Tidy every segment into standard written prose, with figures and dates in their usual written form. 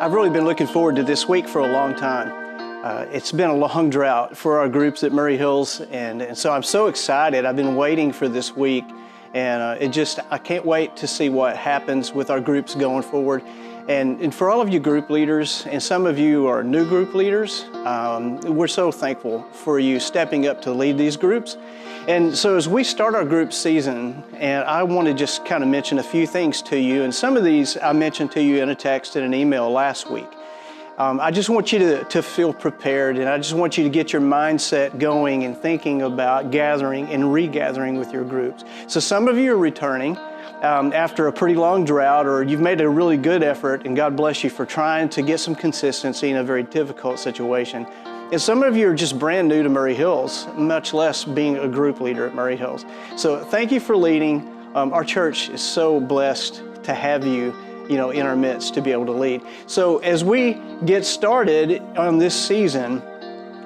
I've really been looking forward to this week for a long time. It's been a long drought for our groups at Maury Hills, and so I'm so excited. I've been waiting for this week, and I can't wait to see what happens with our groups going forward. And for all of you group leaders, and some of you are new group leaders, we're so thankful for you stepping up to lead these groups. And so as we start our group season, and I want to just kind of mention a few things to you, and some of these I mentioned to you in a text and an email last week. I just want you to feel prepared, and I just want you to get your mindset going and thinking about gathering and regathering with your groups. So some of you are returning after a pretty long drought, or you've made a really good effort, and God bless you for trying to get some consistency in a very difficult situation. And some of you are just brand new to Maury Hills, much less being a group leader at Maury Hills. So thank you for leading. Our church is so blessed to have you, in our midst to be able to lead. So as we get started on this season,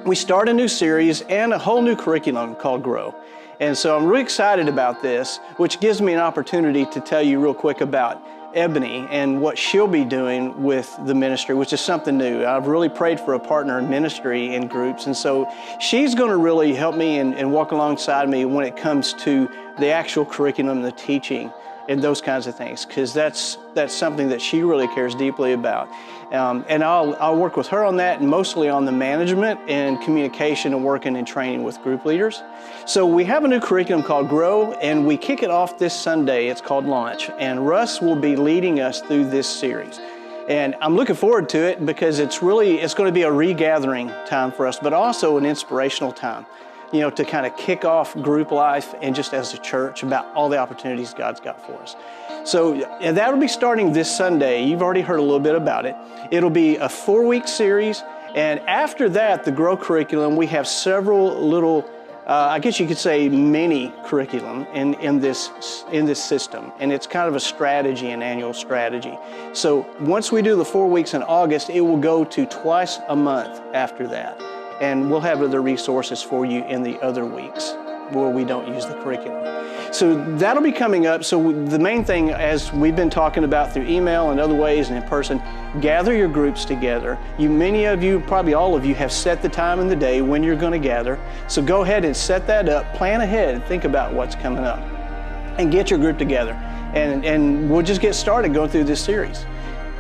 we start a new series and a whole new curriculum called Grow. And so I'm really excited about this, which gives me an opportunity to tell you real quick about Ebony and what she'll be doing with the ministry, which is something new. I've really prayed for a partner in ministry in groups, and so she's going to really help me and walk alongside me when it comes to the actual curriculum, the teaching, and those kinds of things, because that's something that she really cares deeply about. And I'll work with her on that, and mostly on the management and communication and working and training with group leaders. So we have a new curriculum called Grow, and we kick it off this Sunday. It's called Launch, and Russ will be leading us through this series. And I'm looking forward to it because it's going to be a regathering time for us, but also an inspirational time, to kind of kick off group life and just as a church about all the opportunities God's got for us. So that'll be starting this Sunday. You've already heard a little bit about it. It'll be a 4-week series. And after that, the Grow curriculum, we have several little, I guess you could say mini curriculum in this system. And it's kind of a strategy, an annual strategy. So once we do the 4 weeks in August, it will go to twice a month after that. And we'll have other resources for you in the other weeks where we don't use the curriculum. So that'll be coming up. So the main thing, as we've been talking about through email and other ways and in person, gather your groups together. Many of you, probably all of you, have set the time in the day when you're going to gather. So go ahead and set that up, plan ahead, and think about what's coming up, and get your group together. And we'll just get started going through this series.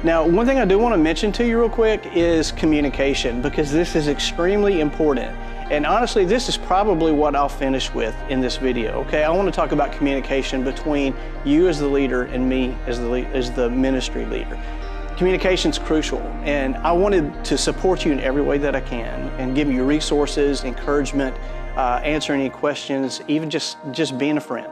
Now, one thing I do want to mention to you real quick is communication, because this is extremely important. And honestly, this is probably what I'll finish with in this video, okay? I want to talk about communication between you as the leader and me as the ministry leader. Communication's crucial, and I wanted to support you in every way that I can and give you resources, encouragement, answer any questions, even just being a friend.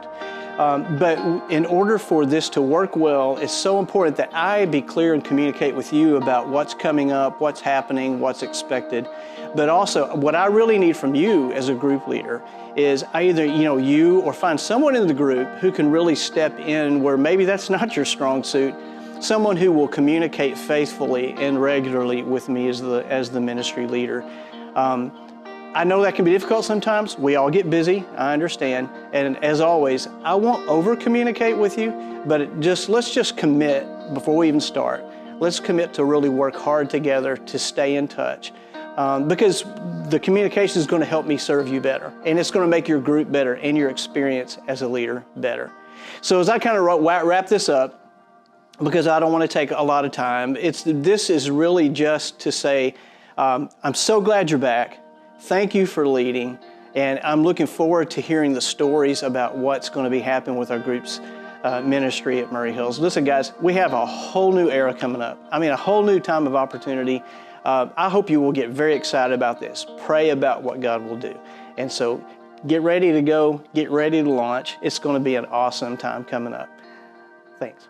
But in order for this to work well, it's so important that I be clear and communicate with you about what's coming up, what's happening, what's expected. But also, what I really need from you as a group leader is either you or find someone in the group who can really step in where maybe that's not your strong suit, someone who will communicate faithfully and regularly with me as the ministry leader. I know that can be difficult sometimes. We all get busy, I understand. And as always, I won't over-communicate with you, but let's just commit before we even start. Let's commit to really work hard together to stay in touch. Because the communication is going to help me serve you better, and it's going to make your group better and your experience as a leader better. So as I kind of wrap this up, because I don't want to take a lot of time, this is really just to say, I'm so glad you're back. Thank you for leading, and I'm looking forward to hearing the stories about what's going to be happening with our group's ministry at Maury Hills. Listen, guys, we have a whole new era coming up. I mean, a whole new time of opportunity. I hope you will get very excited about this. Pray about what God will do. And so get ready to go, get ready to launch. It's going to be an awesome time coming up. Thanks.